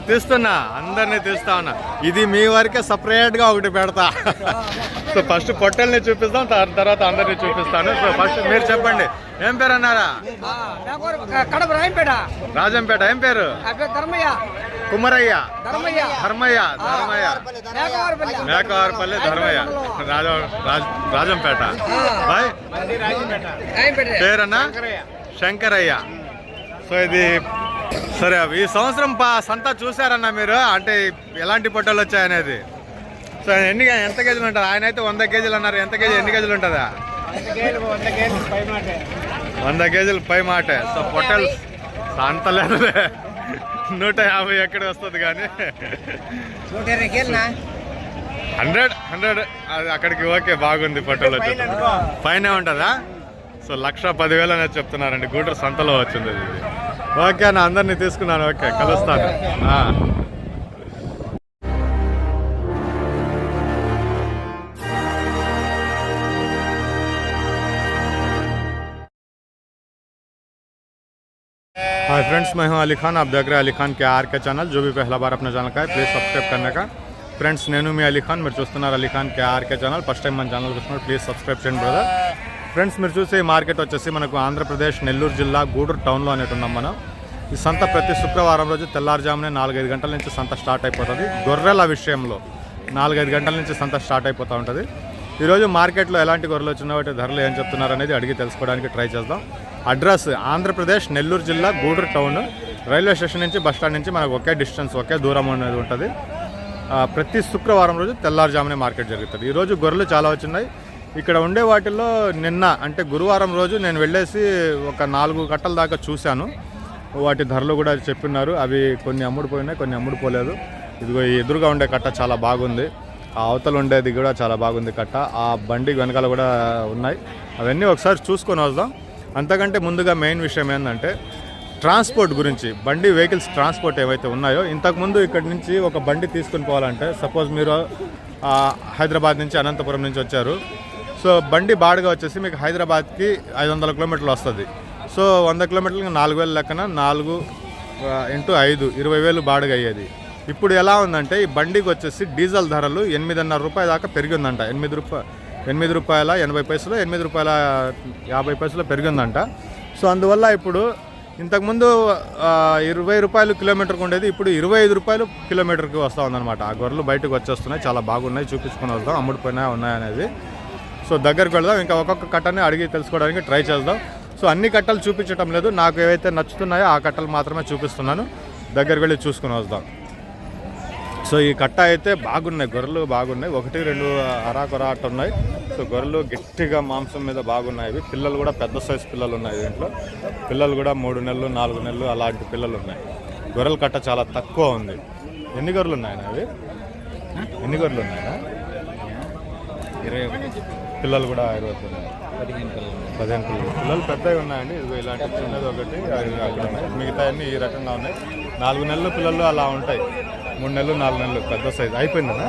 తీస్తున్నా, అందరినీ తీస్తా ఉన్నా. ఇది మీ వరకే సపరేట్ గా ఒకటి పెడతా. సో ఫస్ట్ పొట్టల్ని చూపిస్తాం, తర్వాత అందరినీ చూపిస్తాను. సో ఫస్ట్ మీరు చెప్పండి, ఏం పేరు అన్నారా? రాజంపేట. ఏం పేరు? కుమరయ్య, ధర్మయ్య, మేకవారిపల్లి ధర్మయ్య, రాజంపేట. బాయ్ పేరన్నా? శంకరయ్య. సో ఇది సరే. ఈ సంవత్సరం సంత చూసారన్నా మీరు, అంటే ఎలాంటి పొట్టలు వచ్చాయనేది. సో ఎంత కేజీలు ఉంటారు? ఆయన అయితే 100 కేజీలు అన్నారు. ఎన్ని కేజీలు ఉంటుందా? 100 కేజీలు పై మాటే. సో పొట్టలు సంత లేదు, 150 ఎక్కడ వస్తుంది కానీ 100 అది అక్కడికి ఓకే, బాగుంది. పొట్టలు వచ్చి పైనే ఉంటుందా? సో 1,10,000 అనేది చెప్తున్నారండి. గూడూరు సంతలో వచ్చింది ఇది. ఓకే అన్న, అందరినీ తీసుకున్నాను. ఓకే, కలుస్తాను. हाय फ्रेंड्स, मैं हूं अली खान. आप देख रहे हैं अली खान के आर के चैनल. जो भी पहला बार अपना चैनल का है प्लीज़ सब्सक्राइब करने का. ఫ్రెండ్స్, నేను మీ అలీ ఖాన్. మీరు చూస్తున్నారు అలీ ఖాన్ కే ఆర్కే ఛానల్. ఫస్ట్ టైం మన ఛానల్ చూస్తున్నారు, ప్లీజ్ సబ్స్క్రైబ్ చేయండి బ్రదర్. ఫ్రెండ్స్, మీరు చూసే ఈ మార్కెట్ వచ్చేసి మనకు ఆంధ్రప్రదేశ్ నెల్లూరు జిల్లా గూడూరు టౌన్లో అనేటు ఉన్నాం మనం. ఈ సంత ప్రతి శుక్రవారం రోజు తెల్లారుజామునే 4-5 గంటల నుంచి సంత స్టార్ట్ అయిపోతుంది. గొర్రెల విషయంలో 4-5 గంటల నుంచి సంత స్టార్ట్ అయిపోతూ ఉంటుంది. ఈరోజు మార్కెట్లో ఎలాంటి గొర్రెలు వచ్చినా వాటి ధరలు ఏం చెప్తున్నారు అనేది అడిగి తెలుసుకోవడానికి ట్రై చేద్దాం. అడ్రస్ ఆంధ్రప్రదేశ్ నెల్లూరు జిల్లా గూడూరు టౌన్. రైల్వే స్టేషన్ నుంచి బస్ స్టాండ్ నుంచి మనకు ఒకే డిస్టెన్స్, ఒకే దూరం అనేది ఉంటుంది. ప్రతి శుక్రవారం రోజు తెల్లారుజామునే మార్కెట్ జరుగుతుంది. ఈరోజు గొర్రెలు చాలా వచ్చినాయి. ఇక్కడ ఉండే వాటిల్లో నిన్న అంటే గురువారం రోజు నేను వెళ్ళేసి ఒక 4 కట్టల దాకా చూశాను. వాటి ధరలు కూడా చెప్పినారు. అవి కొన్ని అమ్ముడుపోయినాయి, కొన్ని అమ్ముడుపోలేదు. ఇదిగో ఈ ఎదురుగా ఉండే కట్ట చాలా బాగుంది. ఆ అవతల ఉండేది కూడా చాలా బాగుంది కట్ట. ఆ బండి వెనకాల కూడా ఉన్నాయి. అవన్నీ ఒకసారి చూసుకొని వద్దాం. అంతకంటే ముందుగా మెయిన్ విషయం ఏంటంటే ట్రాన్స్పోర్ట్ గురించి. బండి వెహికల్స్ ట్రాన్స్పోర్ట్ ఏవైతే ఉన్నాయో, ఇంతకుముందు ఇక్కడి నుంచి ఒక బండి తీసుకుని పోవాలంటే, సపోజ్ మీరు హైదరాబాద్ నుంచి అనంతపురం నుంచి వచ్చారు. సో బండి బాడుగా వచ్చేసి మీకు హైదరాబాద్కి 500 కిలోమీటర్లు వస్తుంది. సో 100 కిలోమీటర్లకి 4,000 లెక్కన 4 × 5 20,000 బాడుగా అయ్యేది. ఇప్పుడు ఎలా ఉందంటే ఈ బండికి వచ్చేసి డీజిల్ ధరలు 8.5 రూపాయల దాకా పెరిగిందంట. 8 రూపాయల 80 పైసలు, 8 రూపాయల 50 పైసలు పెరిగిందంట. సో అందువల్ల ఇప్పుడు ఇంతకుముందు 20 రూపాయలు కిలోమీటర్కి ఉండేది, ఇప్పుడు 25 రూపాయలు కిలోమీటర్కి వస్తూ ఉందన్నమాట. ఆ గొర్రెలు బయటకు వచ్చేస్తున్నాయి, చాలా బాగున్నాయి. చూపించుకొని వద్దాం అమ్ముడిపోయినాయి ఉన్నాయనేది. సో దగ్గరికి వెళ్దాం, ఇంకా ఒక్కొక్క కట్టని అడిగి తెలుసుకోవడానికి ట్రై చేద్దాం. సో అన్ని కట్టలు చూపించడం లేదు, నాకు ఏవైతే నచ్చుతున్నాయో ఆ కట్టలు మాత్రమే చూపిస్తున్నాను. దగ్గరికి వెళ్ళి చూసుకుని వద్దాం. సో ఈ కట్ట అయితే బాగున్నాయి, గొర్రెలు బాగున్నాయి. 1-2 అరాకొర అట్ట ఉన్నాయి. సో గొర్రెలు గట్టిగా మాంసం మీద బాగున్నాయి. పిల్లలు కూడా పెద్ద సైజు పిల్లలు ఉన్నాయి. దీంట్లో పిల్లలు కూడా 3 నెలలు 4 నెలలు అలాంటి పిల్లలు ఉన్నాయి. గొర్రెల కట్ట చాలా తక్కువ ఉంది. ఎన్ని గొర్రెలు ఉన్నాయన్నా అవి? ఎన్ని గొర్రెలు ఉన్నాయా? 21 పిల్లలు కూడా 15 పిల్లలు. పిల్లలు పెద్దవి ఉన్నాయండి. ఇదిగో ఇలాంటి చిన్నది ఒకటి, అక్కడ ఉన్నాయి. మిగతా అన్నీ ఈ రకంగా ఉన్నాయి. 4 నెలలు పిల్లలు అలా ఉంటాయి. 3 నెలలు 4 నెలలు పెద్ద సైజు. అయిపోయిందా?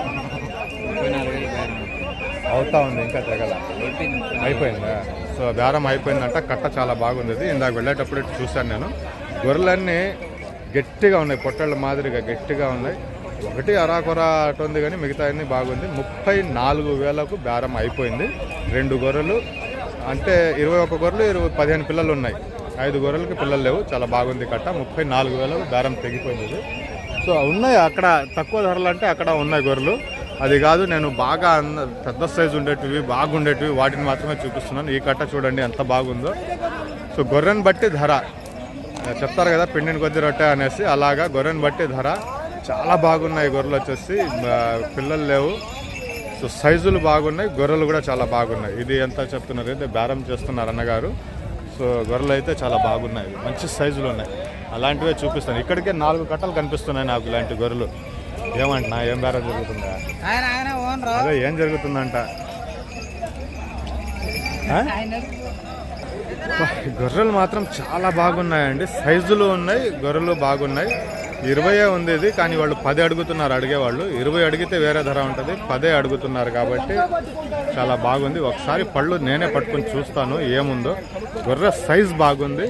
అవుతా ఉంది, ఇంకా తెగల. అయిపోయిందా? సో బేరం అయిపోయిందంట. కట్ట చాలా బాగుంది. ఇందాక వెళ్ళేటప్పుడు చూశాను నేను. గొర్రెలన్నీ గట్టిగా ఉన్నాయి, పొట్టళ్ళ మాదిరిగా గట్టిగా ఉన్నాయి. ఒకటి అరాకొర అటు ఉంది కానీ మిగతా అన్నీ బాగుంది. 34,000కు బేరం అయిపోయింది. 2 గొర్రెలు అంటే 21 గొర్రెలు 15 పిల్లలు ఉన్నాయి. 5 గొర్రెలకి పిల్లలు లేవు. చాలా బాగుంది కట్ట. 34,000కు బేరం తెగిపోయింది. సో ఉన్నాయి అక్కడ తక్కువ ధరలు అంటే అక్కడ ఉన్నాయి గొర్రెలు. అది కాదు, నేను బాగా పెద్ద సైజు ఉండేటివి బాగుండేటివి వాటిని మాత్రమే చూపిస్తున్నాను. ఈ కట్ట చూడండి ఎంత బాగుందో. సో గొర్రెని బట్టి ధర చెప్తారు కదా, పిండిని కొద్ది రొట్టె అనేసి, అలాగా గొర్రెని బట్టి ధర. చాలా బాగున్నాయి గొర్రెలు వచ్చేసి, పిల్లలు లేవు. సో సైజులు బాగున్నాయి, గొర్రెలు కూడా చాలా బాగున్నాయి. ఇది ఎంత చెప్తున్నారు అయితే బేరం చేస్తున్నారు అన్నగారు. సో గొర్రెలు అయితే చాలా బాగున్నాయి, మంచి సైజులు ఉన్నాయి. అలాంటివే చూపిస్తాను. ఇక్కడికే 4 కట్టలు కనిపిస్తున్నాయి నాకు ఇలాంటి గొర్రెలు. ఏమంటున్నా, ఏం బేరం జరుగుతుందా? అదే ఏం జరుగుతుందంట. గొర్రెలు మాత్రం చాలా బాగున్నాయండి, సైజులు ఉన్నాయి, గొర్రెలు బాగున్నాయి. 20 ఉంది ఇది, కానీ వాళ్ళు 10 అడుగుతున్నారు అడిగేవాళ్ళు. 20 అడిగితే వేరే ధర ఉంటుంది, 10 అడుగుతున్నారు కాబట్టి చాలా బాగుంది. ఒకసారి పళ్ళు నేనే పట్టుకొని చూస్తాను ఏముందో. గొర్రె సైజు బాగుంది.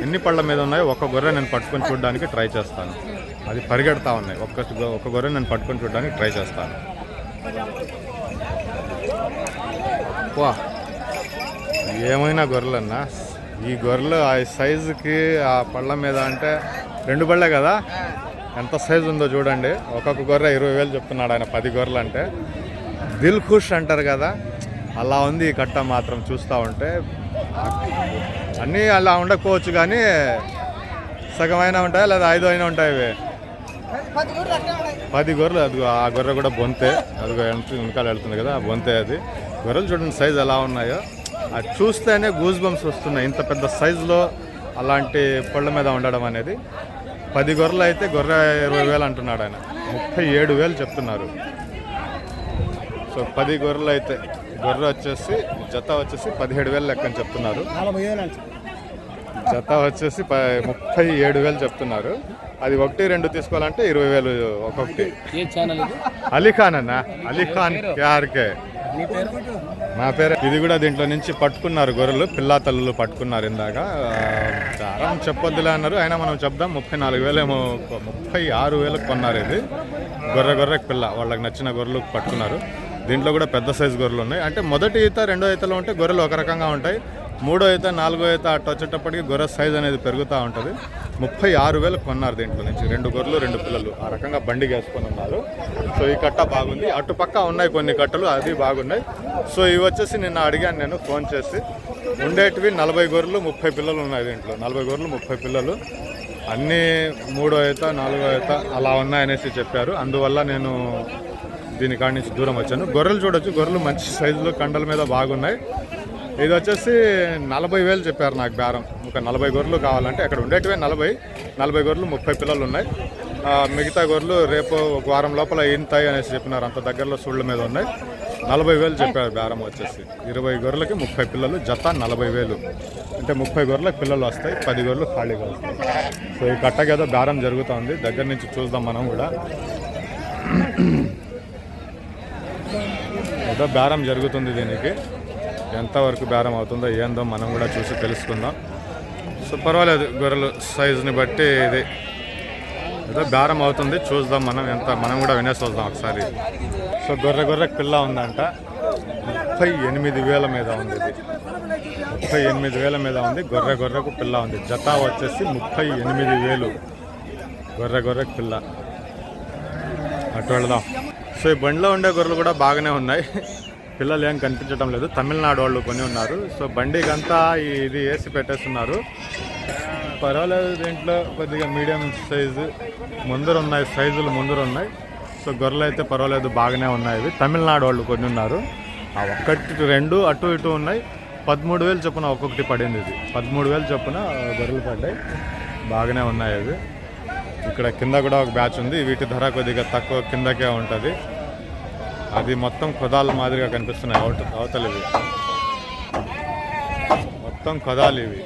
ఎన్ని పళ్ళ మీద ఉన్నాయో ఒక గొర్రె నేను పట్టుకొని చూడడానికి ట్రై చేస్తాను. అది పరిగెడతా ఉన్నాయి. ఒక్క గొర్రె నేను పట్టుకొని చూడడానికి ట్రై చేస్తాను. వా, ఏమైనా గొర్రెలన్నా, ఈ గొర్రెలు ఆ సైజుకి ఆ పళ్ళ మీద అంటే 2 పళ్ళే కదా, ఎంత సైజు ఉందో చూడండి. ఒక్కొక్క గొర్రె 20,000 చెప్తున్నాడు ఆయన, 10 గొర్రెలు అంటే. దిల్ ఖుష్ అంటారు కదా, అలా ఉంది ఈ కట్ట మాత్రం చూస్తూ ఉంటే. అన్నీ అలా ఉండకపోవచ్చు కానీ సగమైనా ఉంటాయి లేదా 5 అయినా ఉంటాయి. ఇవి 10 గొర్రెలు. అది ఆ గొర్రె కూడా బొంతే, అదిగో వెనకాల వెళ్తుంది కదా, ఆ బొంతే. అది గొర్రెలు చూడండి సైజు ఎలా ఉన్నాయో, అది చూస్తేనే గూస్ బంప్స్ వస్తున్నాయి. ఇంత పెద్ద సైజులో అలాంటి పళ్ళ మీద ఉండడం అనేది. 10 గొర్రెలు అయితే గొర్రె 20,000 అంటున్నాడు ఆయన, 37,000 చెప్తున్నారు. సో 10 గొర్రెలు అయితే గొర్రె వచ్చేసి జత వచ్చేసి 17,000 లెక్కని చెప్తున్నారు. జత వచ్చేసి 37,000 చెప్తున్నారు. అది 1-2 తీసుకోవాలంటే 20,000 ఒక్కొక్కటి. అలీఖాన్ అన్న, అలీఖాన్ కేఆర్కే నా పేరు. ఇది కూడా దీంట్లో నుంచి పట్టుకున్నారు గొర్రెలు, పిల్లా తల్లులు పట్టుకున్నారు ఇందాక. చాలా చెప్పొద్దులే అన్నారు, అయినా మనం చెప్దాం. 34,000 ఏమో, 36,000 కొన్నారు. ఇది గొర్రెకి పిల్ల, వాళ్ళకి నచ్చిన గొర్రెలు పట్టుకున్నారు. దీంట్లో కూడా పెద్ద సైజు గొర్రెలు ఉన్నాయి. అంటే మొదటి ఈత 2వ ఈతలో ఉంటే గొర్రెలు ఒక రకంగా ఉంటాయి. 3వ ఈత 4వ ఈత అట్ట వచ్చేటప్పటికి గొర్రె సైజు అనేది పెరుగుతూ ఉంటుంది. 36,000 కొన్నారు దీంట్లో నుంచి. 2 గొర్రెలు 2 పిల్లలు ఆ రకంగా బండికి వేసుకొని ఉన్నారు. సో ఈ కట్ట బాగుంది. అటుపక్క ఉన్నాయి కొన్ని కట్టలు, అది బాగున్నాయి. సో ఇవి వచ్చేసి నిన్న అడిగాను నేను ఫోన్ చేసి. ఉండేటివి 40 గొర్రెలు 30 పిల్లలు ఉన్నాయి దీంట్లో. 40 గొర్రెలు 30 పిల్లలు అన్నీ 3వ ఈత 4వ ఈత అలా ఉన్నాయనేసి చెప్పారు. అందువల్ల నేను దీని కాడి నుంచి దూరం వచ్చాను. గొర్రెలు చూడొచ్చు, గొర్రెలు మంచి సైజులో కండల మీద బాగున్నాయి. ఇది వచ్చేసి 40,000 చెప్పారు నాకు బేరం. ఒక 40 గొర్రెలు కావాలంటే, అక్కడ ఉండేటివే 40 గొర్రెలు 30 పిల్లలు ఉన్నాయి. మిగతా గొర్రెలు రేపు ఒక వారం లోపల ఇంతాయి అనేసి చెప్పినారు. అంత దగ్గరలో సూళ్ళ మీద ఉన్నాయి. 40,000 చెప్పారు బేరం వచ్చేసి. 20 గొర్రెలకి 30 పిల్లలు, జత 40,000. అంటే 30 గొర్రెలకు పిల్లలు వస్తాయి, 10 గొర్రెలు ఖాళీగా వస్తాయి. సో ఈ కట్టకి ఏదో బేరం జరుగుతుంది, దగ్గర నుంచి చూద్దాం మనం కూడా. ఏదో బేరం జరుగుతుంది దీనికి, ఎంతవరకు బేరం అవుతుందో ఏందో మనం కూడా చూసి తెలుసుకుందాం. సో పర్వాలేదు, గొర్రెలు సైజుని బట్టి ఇది ఏదో బేరం అవుతుంది, చూద్దాం మనం ఎంత, మనం కూడా వినేసి వద్దాం ఒకసారి. సో గొర్రెకి పిల్ల ఉందంట, 38,000 మీద ఉంది. ఇది 38,000 మీద ఉంది. గొర్రెకు పిల్ల ఉంది. జత వచ్చేసి 38,000. గొర్రెకి పిల్ల. అటు వెళదాం. సో ఈ బండిలో ఉండే గొర్రెలు కూడా బాగానే ఉన్నాయి, పిల్లలు ఏం కనిపించడం లేదు. తమిళనాడు వాళ్ళు కొన్ని ఉన్నారు. సో బండికి అంతా ఇది వేసి పెట్టేస్తున్నారు. పర్వాలేదు, దీంట్లో కొద్దిగా మీడియం సైజు ముందర ఉన్నాయి, సైజులు ముందర ఉన్నాయి. సో గొర్రెలు అయితే పర్వాలేదు, బాగానే ఉన్నాయి. ఇవి తమిళనాడు వాళ్ళు కొన్ని ఉన్నారు. ఆ 1-2 అటు ఇటు ఉన్నాయి. 13,000 చొప్పున ఒక్కొక్కటి పడింది. ఇది 13,000 చొప్పున గొర్రెలు పడ్డాయి, బాగానే ఉన్నాయి అవి. ఇక్కడ కింద కూడా ఒక బ్యాచ్ ఉంది. వీటి ధర కొద్దిగా తక్కువ కిందకే ఉంటుంది. అది మొత్తం కొదాలు మాదిరిగా కనిపిస్తున్నాయి. అవతలు ఇవి మొత్తం కొదాలు, ఇవి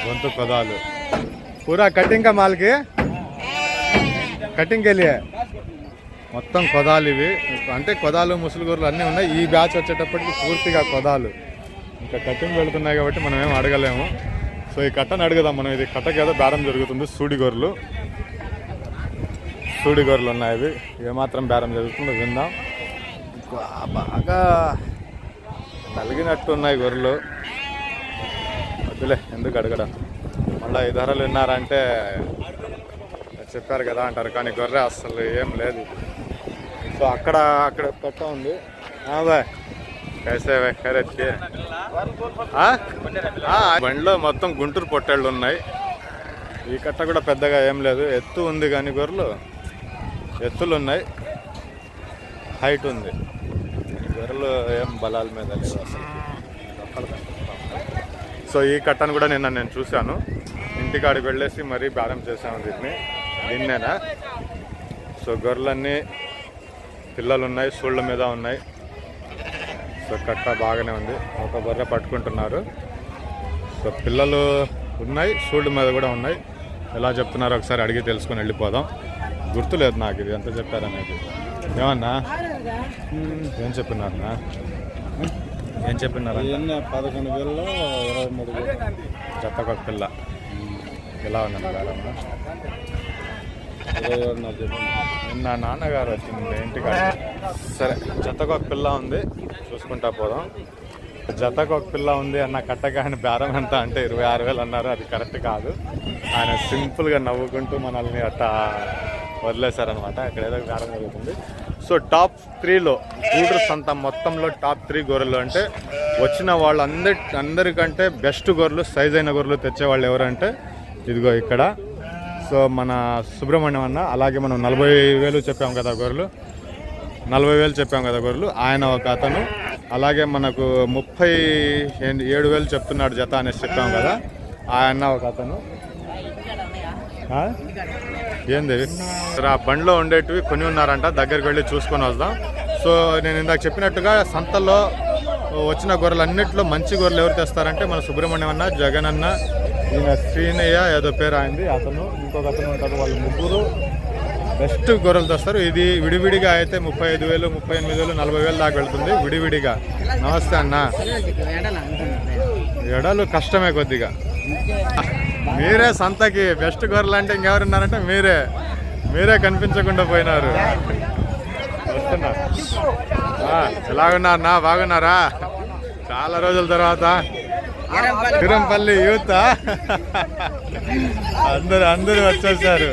గొంతు కొదాలు. పూరా కటింగ్ కా మాల్కి కటింగ్కి వెళ్ళి మొత్తం కొదాలు ఇవి. అంటే కొదాలు ముసలి గొర్రెలు అన్నీ ఉన్నాయి. ఈ బ్యాచ్ వచ్చేటప్పటికి పూర్తిగా కొదాలు. ఇంకా కటింగ్ వెళుతున్నాయి కాబట్టి మనం ఏం అడగలేము. సో ఈ కట్టను అడుగుదాం మనం. ఇది కట్టకి ఏదో బేరం జరుగుతుంది. సూడి గొర్రెలు ఉన్నాయి. ఇవి ఏమాత్రం బేరం జరుగుతుందో విందాం. బాగా నలిగినట్టు ఉన్నాయి గొర్రెలు. వద్దులే, ఎందుకు అడగడం. మళ్ళీ ఈ ధరలు విన్నారంటే చెప్పారు కదా అంటారు, కానీ గొర్రె అస్సలు ఏం లేదు. సో అక్కడ పెట్ట ఉంది. బాయ్ కైసే ఖరీద్ బండిలో మొత్తం గుంటూరు పొట్టేళ్ళు ఉన్నాయి. ఈ కట్ట కూడా పెద్దగా ఏం లేదు. ఎత్తు ఉంది కానీ గొర్రెలు ఎత్తులు ఉన్నాయి, హైట్ ఉంది. గొర్రెలు ఏం బలాల మీద లేదు అసలు. సో ఈ కట్టను కూడా నేను చూశాను. ఇంటికాడికి వెళ్ళేసి మరీ బేరం చేశాను దీన్నేనా. సో గొర్రెలన్నీ పిల్లలు ఉన్నాయి, సూళ్ళ మీద ఉన్నాయి. సో కట్ట బాగానే ఉంది. ఒక గొర్రె పట్టుకుంటున్నారు. సో పిల్లలు ఉన్నాయి, సూళ్ళ మీద కూడా ఉన్నాయి. ఎలా చెప్తున్నారో ఒకసారి అడిగి తెలుసుకొని వెళ్ళిపోదాం. గుర్తులేదు నాకు ఇది ఎంత చెప్పారనేది. ఏమన్నా ఏం చెప్పినారన్నా? ఏం చెప్పినారా? 11,000 23,000 జతకొక పిల్ల. ఎలా ఉందన్న బేరమ్మా? నిన్న నాన్నగారు వచ్చింది ఇంటికాడ. సరే, జతకు ఒక పిల్ల ఉంది, చూసుకుంటా పోదాం. జతకు ఒక పిల్ల ఉంది అన్న కట్టగాని బేరం ఎంత అంటే 26,000 అన్నారు. అది కరెక్ట్ కాదు. ఆయన సింపుల్గా నవ్వుకుంటూ మనల్ని అట్లా వదిలేశారనమాట. అక్కడ ఏదో బేరం జరుగుతుంది. సో టాప్ 3లో గూడూరు సంత మొత్తంలో టాప్ 3 గొర్రెలు అంటే వచ్చిన వాళ్ళు అందరికంటే బెస్ట్ గొర్రెలు, సైజ్ అయిన గొర్రెలు తెచ్చేవాళ్ళు ఎవరంటే ఇదిగో ఇక్కడ. సో మన సుబ్రహ్మణ్యం అన్న, అలాగే మనం 40,000 చెప్పాం కదా గొర్రెలు, 40,000 చెప్పాం కదా గొర్రెలు, ఆయన ఒక అతను. అలాగే మనకు 37,000 చెప్తున్నాడు జత అనేసి చెప్పాం కదా, ఆయన ఒక అతను. ఏంది ఆ బండిలో ఉండేటివి కొని ఉన్నారంట, దగ్గరికి వెళ్ళి చూసుకొని వద్దాం. సో నేను ఇందాక చెప్పినట్టుగా సంతల్లో వచ్చిన గొర్రెలు అన్నింటిలో మంచి గొర్రెలు ఎవరు తెస్తారంటే మన సుబ్రహ్మణ్యం అన్న, జగన్ అన్న, ఈయన శ్రీనయ్య ఏదో పేరు అయింది అతను, ఇంకొక అతను ఉంటారు. వాళ్ళు ముగ్గురు బెస్ట్ గొర్రెలు తెస్తారు. ఇది విడివిడిగా అయితే 35,000, 38,000, 40,000 దాకా వెళ్తుంది విడివిడిగా. నమస్తే అన్న. ఎడలు కష్టమే కొద్దిగా. మీరే సంతకి బెస్ట్ గొర్రెలు అంటే ఇంకెవరున్నారంటే మీరే కనిపించకుండా పోయినారు. వస్తున్నా. ఎలాగున్నారన్నా? బాగున్నారా? చాలా రోజుల తర్వాత తిరుపల్లి యూత్ అందరూ వచ్చేసారు.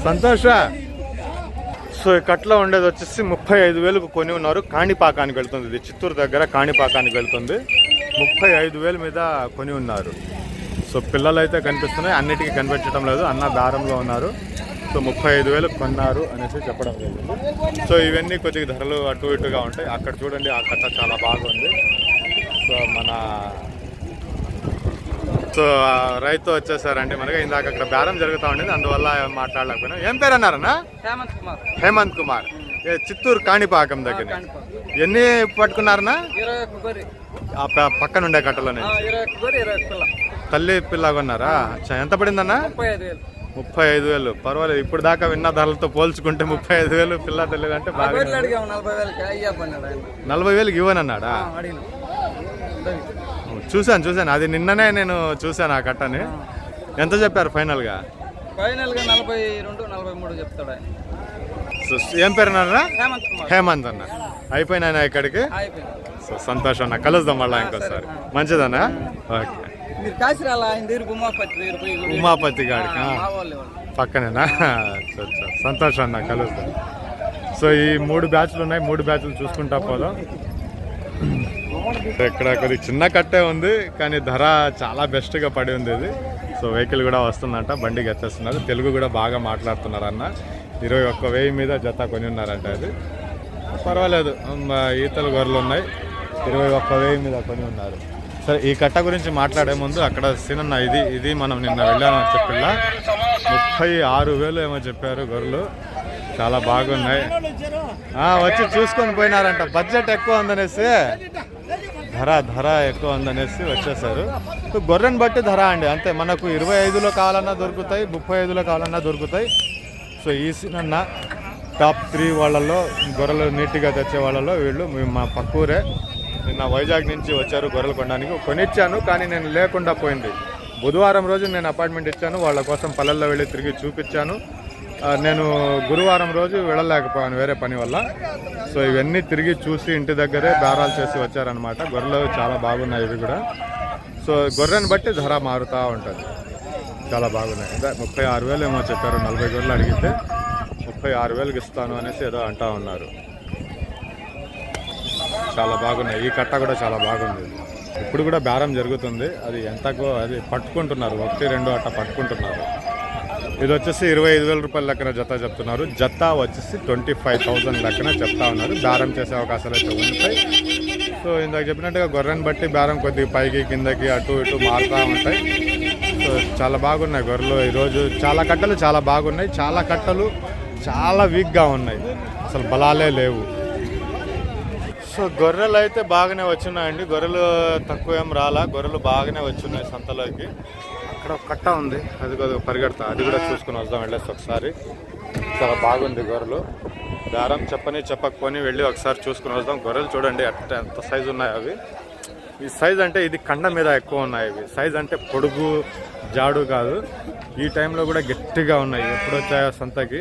సంతోష. సో ఈ కట్లో ఉండేది వచ్చేసి 35,000 కొని ఉన్నారు. కాణిపాకానికి వెళ్తుంది. ఇది చిత్తూరు దగ్గర కాణిపాకానికి వెళ్తుంది. 35,000 మీద కొని ఉన్నారు. సో పిల్లలు అయితే కనిపిస్తున్నాయి, అన్నిటికీ కనిపించడం లేదు. అన్న దారంలో ఉన్నారు. సో 35,000 కొన్నారు అనేసి చెప్పడం జరిగింది. సో ఇవన్నీ కొద్దిగా ధరలు అటు ఇటుగా ఉంటాయి. అక్కడ చూడండి, ఆ కట్ట చాలా బాగుంది. సో రైతు వచ్చేసారండి మనకి. ఇందాక అక్కడ బేరం జరుగుతూ ఉండేది, అందువల్ల మాట్లాడలేకపోయినా. ఏం పేరు అన్నారన్నా? హేమంత్ కుమార్. చిత్తూరు కాణిపాకం దగ్గర. ఎన్ని పట్టుకున్నారన్నా? పక్కన ఉండే కట్టలోనే తల్లి పిల్ల కొన్నారా? ఎంత పడిందన్నా? 35,000. పర్వాలేదు. ఇప్పుడు దాకా విన్న ధరలతో పోల్చుకుంటే 35,000 పిల్ల తల్లి అంటే బాగా. 40,000 ఇవ్వనన్నాడా? చూశాను. అది నిన్ననే నేను చూశాను ఆ కట్టని. ఎంత చెప్పారు ఫైనల్గా? 42, 43 చెప్తాడు. ఏం పేరు అన్నారా? హేమంత్ అన్న. అయిపోయినా ఇక్కడికి. సో సంతోషం అన్న, కలుద్దాం మళ్ళీ ఇంకోసారి. మంచిదన్నా? ఓకే. ఉమాపతి గాడికి పక్కనేనా? సంతోషం అన్న, కలుద్దాం. సో ఈ 3 బ్యాచ్లు ఉన్నాయి. 3 బ్యాచ్లు చూసుకుంటా పోదాం. ఇక్కడ కొద్ది చిన్న కట్టే ఉంది, కానీ ధర చాలా బెస్ట్గా పడి ఉంది ఇది. సో వెహికల్ కూడా వస్తుందంట, బండికి వచ్చేస్తున్నారు. తెలుగు కూడా బాగా మాట్లాడుతున్నారు అన్న. 21,000 మీద జత కొని ఉన్నారంట. అది పర్వాలేదు. ఈతలు గొర్రెలు ఉన్నాయి. 21,000 మీద కొని ఉన్నారు. సరే, ఈ కట్ట గురించి మాట్లాడే ముందు అక్కడ సినన్న ఇది మనం నిన్న వెళ్ళామని చెప్పిలా 36,000 ఏమో చెప్పారు గొర్రెలు. చాలా బాగున్నాయి. వచ్చి చూసుకొని పోయినారంట. బడ్జెట్ ఎక్కువ ఉందనేసి, ధర ఎక్కువ ఉందనేసి వచ్చేసారు. గొర్రెని బట్టి ధర అండి, అంతే. మనకు 25లో కావాలన్నా దొరుకుతాయి, 35లో కావాలన్నా దొరుకుతాయి. సో ఈ సినన్న టాప్ 3 వాళ్ళలో, గొర్రెలు నీట్గా తెచ్చే వాళ్ళలో వీళ్ళు. మా పక్కూరే. నిన్న వైజాగ్ నుంచి వచ్చారు గొర్రెలు కొనడానికి. కొనిచ్చాను, కానీ నేను లేకుండా పోయింది. బుధవారం రోజు నేను అపాయింట్మెంట్ ఇచ్చాను, వాళ్ళ కోసం పల్లెల్లో వెళ్ళి తిరిగి చూపించాను. నేను గురువారం రోజు వెళ్ళలేకపోయాను వేరే పని వల్ల. సో ఇవన్నీ తిరిగి చూసి ఇంటి దగ్గరే బేరాలు చేసి వచ్చారనమాట. గొర్రెలు చాలా బాగున్నాయి ఇవి కూడా. సో గొర్రెని బట్టి ధర మారుతూ ఉంటుంది. చాలా బాగున్నాయి. 36,000 ఏమో చెప్పారు. 40 గొర్రెలు అడిగితే 36,000కి ఇస్తాను అనేసి ఏదో అంటూ ఉన్నారు. చాలా బాగున్నాయి. ఈ కట్ట కూడా చాలా బాగుంది. ఇప్పుడు కూడా బేరం జరుగుతుంది. అది ఎంతకో అది పట్టుకుంటున్నారు, 1-2 అట్ట పట్టుకుంటున్నారు. ఇది వచ్చేసి 25,000 రూపాయల లెక్కన జత చెప్తున్నారు. జత వచ్చేసి 25,000 లెక్కన చెప్తా ఉన్నారు. బేరం చేసే అవకాశాలు అయితే ఉంటాయి. సో ఇందాక చెప్పినట్టుగా గొర్రెని బట్టి బేరం కొద్దిగా పైకి కిందకి అటు ఇటు మారుతూ ఉంటాయి. సో చాలా బాగున్నాయి గొర్రెలు ఈరోజు. చాలా కట్టలు చాలా బాగున్నాయి. చాలా కట్టలు చాలా వీక్గా ఉన్నాయి, అసలు బలాలే లేవు. సో గొర్రెలు అయితే బాగానే వచ్చినాయండి. గొర్రెలు తక్కువ ఏం రాలా, గొర్రెలు బాగానే వచ్చినాయి సంతలోకి. అక్కడ ఒక కట్ట ఉంది, అది కొద్దిగా పరిగెడతా, అది కూడా చూసుకుని వద్దాం వెళ్ళేసి ఒకసారి. చాలా బాగుంది గొర్రెలు. దారం చెప్పకపోని వెళ్ళి ఒకసారి చూసుకుని వద్దాం. గొర్రెలు చూడండి ఎంత సైజు ఉన్నాయి అవి. ఈ సైజ్ అంటే ఇది కండ మీద ఎక్కువ ఉన్నాయి. ఇవి సైజ్ అంటే పొడుగు జాడు కాదు. ఈ టైంలో కూడా గట్టిగా ఉన్నాయి. ఎప్పుడు వచ్చాయో సంతకి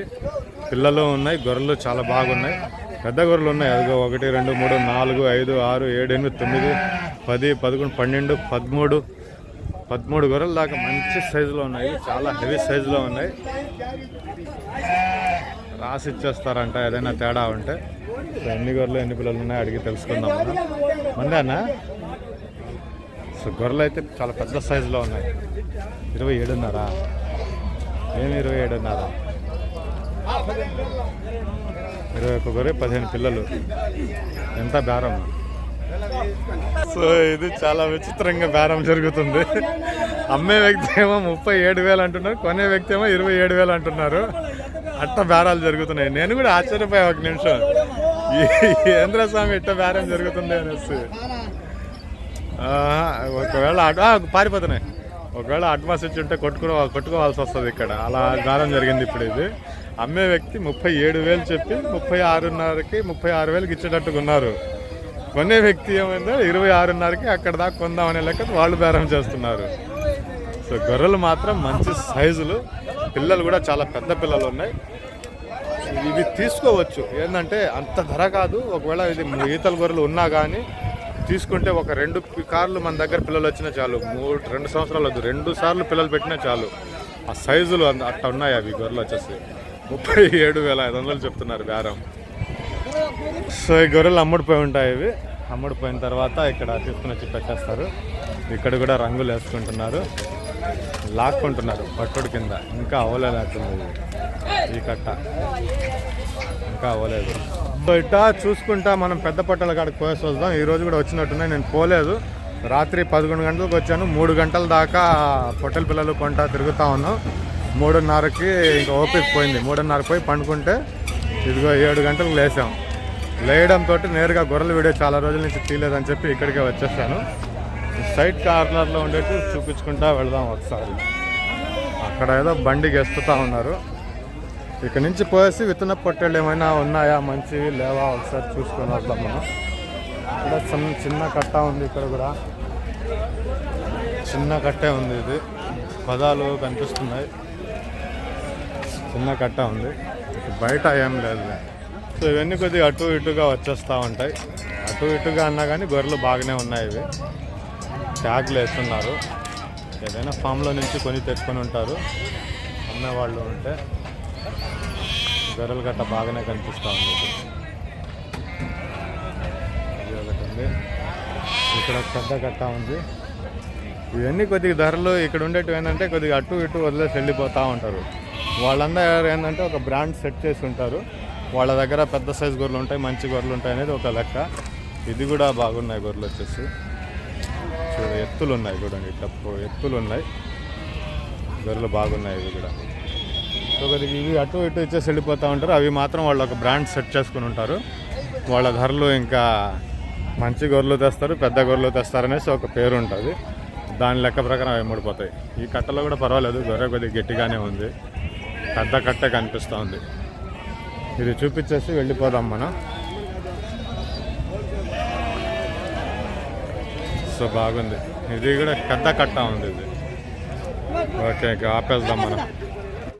పిల్లలు ఉన్నాయి, గొర్రెలు చాలా బాగున్నాయి. పెద్ద గొర్రెలు ఉన్నాయి. అదిగో 1 2 3 4 5 6 7 8 9 10 11 12 13 గొర్రెల దాకా మంచి సైజులో ఉన్నాయి. చాలా హెవీ సైజులో ఉన్నాయి. రాసి ఇచ్చేస్తారంట ఏదైనా తేడా ఉంటే. ఎన్ని గొర్రెలు ఎన్ని పిల్లలు ఉన్నాయో అడిగి తెలుసుకుందాం మనం. మందేనా? సో గొర్రెలు అయితే చాలా పెద్ద సైజులో ఉన్నాయి. 27.5 ఏమి 27.5 21 గొర్రె 15 పిల్లలు. ఎంత బేరం? సో ఇది చాలా విచిత్రంగా బేరం జరుగుతుంది. అమ్మే వ్యక్తి ఏమో 37,000 అంటున్నారు, కొనే వ్యక్తి ఏమో 27,000 అంటున్నారు. అట్ట బేరాలు జరుగుతున్నాయి. నేను కూడా ఆశ్చర్యపోయా ఒక నిమిషం, ఏంద్ర స్వామి ఇట్ట బేరం జరుగుతుంది అనేసి. ఒకవేళ పారిపోతున్నాయి. ఒకవేళ అడ్వాన్స్ ఇచ్చి ఉంటే కొట్టుకోవాల్సి వస్తుంది ఇక్కడ. అలా బేరం జరిగింది. ఇప్పుడు ఇది అమ్మే వ్యక్తి 37,000 చెప్పి 36.5కి 36,000కి ఇచ్చేటట్టుగా ఉన్నారు. కొనే వ్యక్తి ఏమైందో 26.5కి అక్కడ దాకా కొందామనే లెక్క వాళ్ళు బేరం చేస్తున్నారు. సో గొర్రెలు మాత్రం మంచి సైజులు, పిల్లలు కూడా చాలా పెద్ద పిల్లలు ఉన్నాయి. ఇవి తీసుకోవచ్చు. ఏంటంటే అంత ధర కాదు. ఒకవేళ ఇది ఈతల గొర్రెలు ఉన్నా కానీ తీసుకుంటే ఒక 2 కార్లు మన దగ్గర పిల్లలు వచ్చినా చాలు. 2 సంవత్సరాలు వద్దు, 2 సార్లు పిల్లలు పెట్టినా చాలు. ఆ సైజులు అట్లా ఉన్నాయి. అవి గొర్రెలు వచ్చేసి 37,500 చెప్తున్నారు బేరం. సో ఈ గొర్రెలు అమ్ముడిపోయి ఉంటాయి. ఇవి అమ్ముడిపోయిన తర్వాత ఇక్కడ తీసుకుని వచ్చి పెట్టేస్తారు. ఇక్కడ కూడా రంగులు వేసుకుంటున్నారు, లాక్కుంటున్నారు పట్టుడు కింద. ఇంకా అవ్వలేదంటుంది ఈ కట్ట, ఇంకా అవ్వలేదు. సో ఇట్టా చూసుకుంటా మనం పెద్ద పట్టల కాడికి పోయేసి వద్దాం. ఈరోజు కూడా వచ్చినట్టున్నాయి. నేను పోలేదు. రాత్రి 11 గంటలకు వచ్చాను. 3 గంటల దాకా పొట్టెల పిల్లలు కొంటా తిరుగుతూ ఉన్నాం. 3:30కి ఇంకా ఓపిక పోయింది. 3:30 పోయి పండుకుంటే ఇదిగో 7 గంటలకు లేసాం. లేయడంతో నేరుగా గొర్రెల వీడియో చాలా రోజుల నుంచి తీయలేదని చెప్పి ఇక్కడికే వచ్చేసాను. సైడ్ కార్నర్లో ఉండేట్టు చూపించుకుంటా వెళదాం ఒకసారి. అక్కడ ఏదో బండికి ఎస్తుతా ఉన్నారు. ఇక్కడ నుంచి పోయేసి విత్తన పొట్టేళ్ళు ఏమైనా ఉన్నాయా మంచివి లేవా ఒకసారి చూసుకొని వద్దాం మనం. ఇక్కడ చిన్న కట్ట ఉంది. ఇక్కడ కూడా చిన్న కట్టే ఉంది. ఇది పదాలు కనిపిస్తున్నాయి. చిన్న కట్ట ఉంది, బయట ఏం లేదు. సో ఇవన్నీ కొద్దిగా అటు ఇటుగా వచ్చేస్తూ ఉంటాయి. అటు ఇటుగా అన్నా కానీ గొర్రెలు బాగానే ఉన్నాయి. ఇవి ట్యాగ్లు వేస్తున్నారు. ఏదైనా ఫామ్లో నుంచి కొని తెచ్చుకొని ఉంటారు అమ్మేవాళ్ళు ఉంటే. గొర్రెలు గట్ట బాగానే కనిపిస్తూ ఉంది. ఇది ఒకటి ఉంది. ఇక్కడ పెద్ద కట్ట ఉంది. ఇవన్నీ కొద్దిగా ధరలు ఇక్కడ ఉండేటివి ఏంటంటే కొద్దిగా అటు ఇటు వదిలేసి వెళ్ళిపోతూ ఉంటారు. వాళ్ళందరూ ఏంటంటే ఒక బ్రాండ్ సెట్ చేసి ఉంటారు. వాళ్ళ దగ్గర పెద్ద సైజు గొర్రెలు ఉంటాయి, మంచి గొర్రెలు ఉంటాయి అనేది ఒక లెక్క. ఇది కూడా బాగున్నాయి గొర్రెలు వచ్చేసి. చూడ ఎత్తులు ఉన్నాయి కూడా, ఇట్లా ఎత్తులు ఉన్నాయి. గొర్రెలు బాగున్నాయి ఇవి కూడా. సో కొద్దిగా ఇవి అటు ఇటు ఇచ్చేసి వెళ్ళిపోతూ ఉంటారు. అవి మాత్రం వాళ్ళు ఒక బ్రాండ్ సెట్ చేసుకుని ఉంటారు. వాళ్ళ ధరలు ఇంకా మంచి గొర్రెలు తెస్తారు, పెద్ద గొర్రెలు తెస్తారనేసి ఒక పేరు ఉంటుంది. దాని లెక్క ప్రకారం అవి ముడిపోతాయి. ఈ కట్టలో కూడా పర్వాలేదు, గొర్రె కొద్దిగా గట్టిగానే ఉంది. పెద్ద కట్టే కనిపిస్తూ ఉంది. ఇది చూపించేసి వెళ్ళిపోదాం మనం. సో బాగుంది. ఇది కూడా పెద్ద కట్ట ఉంది ఇది. ఓకే, ఆపేద్దాం మనం.